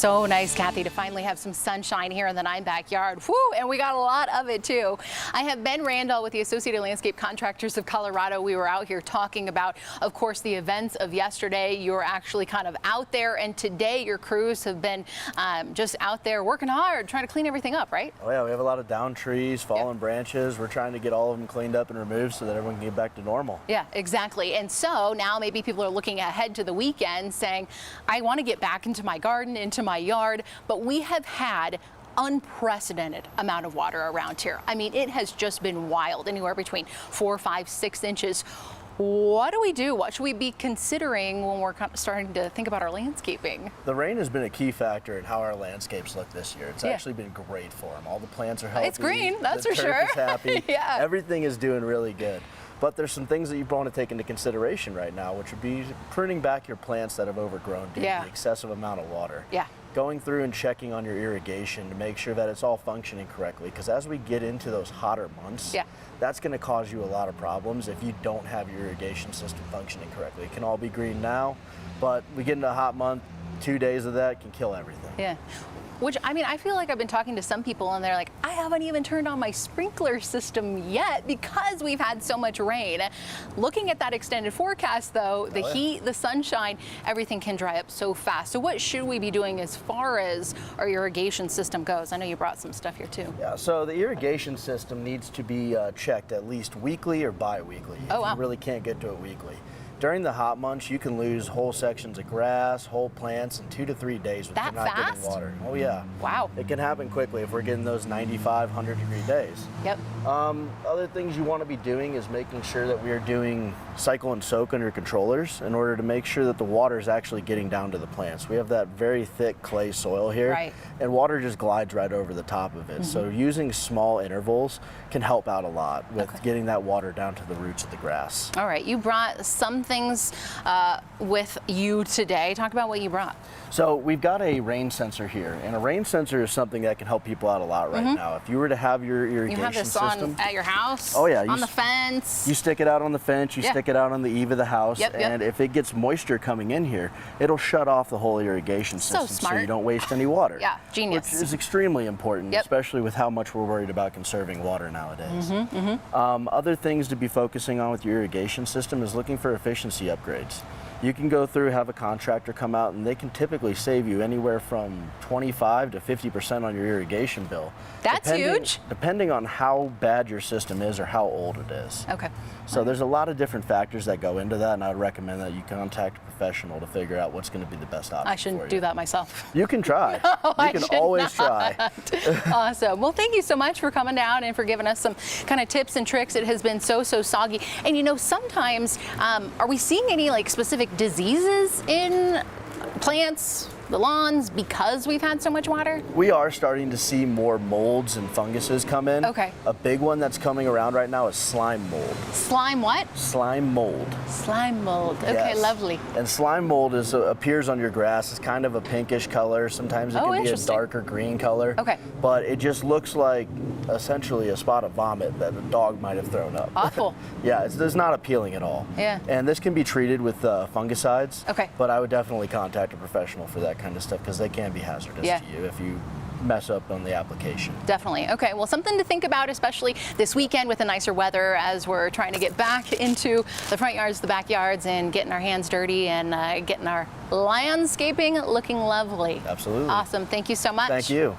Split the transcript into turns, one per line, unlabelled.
So nice, Kathy, to finally have some sunshine here in the 9 backyard. Whew, and we got a lot of it too. I have Ben Randall with the Associated Landscape Contractors of Colorado. We were out here talking about, of course, the events of yesterday. You were actually kind of out there, and today your crews have been just out there working hard, trying to clean everything up, right?
Oh yeah, we have a lot of down trees, fallen branches. We're trying to get all of them cleaned up and removed so that everyone can get back to normal.
Yeah, exactly. And so now maybe people are looking ahead to the weekend saying, I want to get back into my garden, into my yard, but we have had unprecedented amount of water around here. I mean, it has just been wild, anywhere between 4, 5, 6 inches. What do we do? What should we be considering when we're starting to think about our landscaping?
The rain has been a key factor in how our landscapes look this year. It's actually been great for them. All the plants are healthy.
It's green, that's
the
for
turf
sure.
is happy.
Yeah.
Everything is doing really good. But there's some things that you want to take into consideration right now, which would be pruning back your plants that have overgrown due to the excessive amount of water.
Yeah.
Going through and checking on your irrigation to make sure that it's all functioning correctly, because as we get into those hotter months, that's going to cause you a lot of problems if you don't have your irrigation system functioning correctly. It can all be green now, but we get into a hot month, 2 days of that can kill everything.
Yeah. Which, I mean, I feel like I've been talking to some people and they're like, I haven't even turned on my sprinkler system yet because we've had so much rain. Looking at that extended forecast though, the heat, the sunshine, everything can dry up so fast. So what should we be doing as far as our irrigation system goes? I know you brought some stuff here too.
Yeah, so the irrigation system needs to be checked at least weekly or bi-weekly.
Oh, wow.
You really can't get to it weekly. During the hot months, you can lose whole sections of grass, whole plants in 2 to 3 days with not getting water. Oh yeah.
Wow.
It can happen quickly if we're getting those 95, 100-degree days.
Yep.
Other things you want to be doing is making sure that we are doing cycle and soak on your controllers in order to make sure that the water is actually getting down to the plants. We have that very thick clay soil here, and water just glides right over the top of it. So using small intervals can help out a lot with getting that water down to the roots of the grass.
All right, you brought some things with you today. Talk about what you brought.
So we've got a rain sensor here, and a rain sensor is something that can help people out a lot right now. If you were to have your irrigation system
at your house, on the fence.
You stick it out on the fence, you stick it out on the eave of the house, and if it gets moisture coming in here, it'll shut off the whole irrigation system so you don't waste any water.
Yeah, genius.
Which is extremely important, especially with how much we're worried about conserving water nowadays. Other things to be focusing on with your irrigation system is looking for efficiency upgrades. You can go through, have a contractor come out, and they can typically save you anywhere from 25 to 50% on your irrigation bill.
That's huge.
Depending on how bad your system is or how old it is.
Okay.
So there's a lot of different factors that go into that, and I would recommend that you contact a professional to figure out what's going to be the best option for you.
I shouldn't do that myself.
You can try.
No,
you can always try.
Awesome. Well, thank you so much for coming down and for giving us some kind of tips and tricks. It has been so soggy. And you know, sometimes, are we seeing any like specific diseases in plants, the lawns, because we've had so much water?
We are starting to see more molds and funguses come in.
Okay.
A big one that's coming around right now is slime mold.
Slime what?
Slime mold.
Slime mold. Okay, lovely.
And slime mold appears on your grass. It's kind of a pinkish color. Sometimes it can be a darker green color.
Okay.
But it just looks like essentially a spot of vomit that a dog might have thrown up.
Awful.
Yeah, it's not appealing at all.
Yeah.
And this can be treated with fungicides.
Okay.
But I would definitely contact a professional for that kind of stuff because they can be hazardous to you if you mess up on the application.
Definitely. Okay, well, something to think about, especially this weekend with the nicer weather as we're trying to get back into the front yards, the backyards, and getting our hands dirty and getting our landscaping looking lovely.
Absolutely.
Awesome. Thank you so much.
Thank you.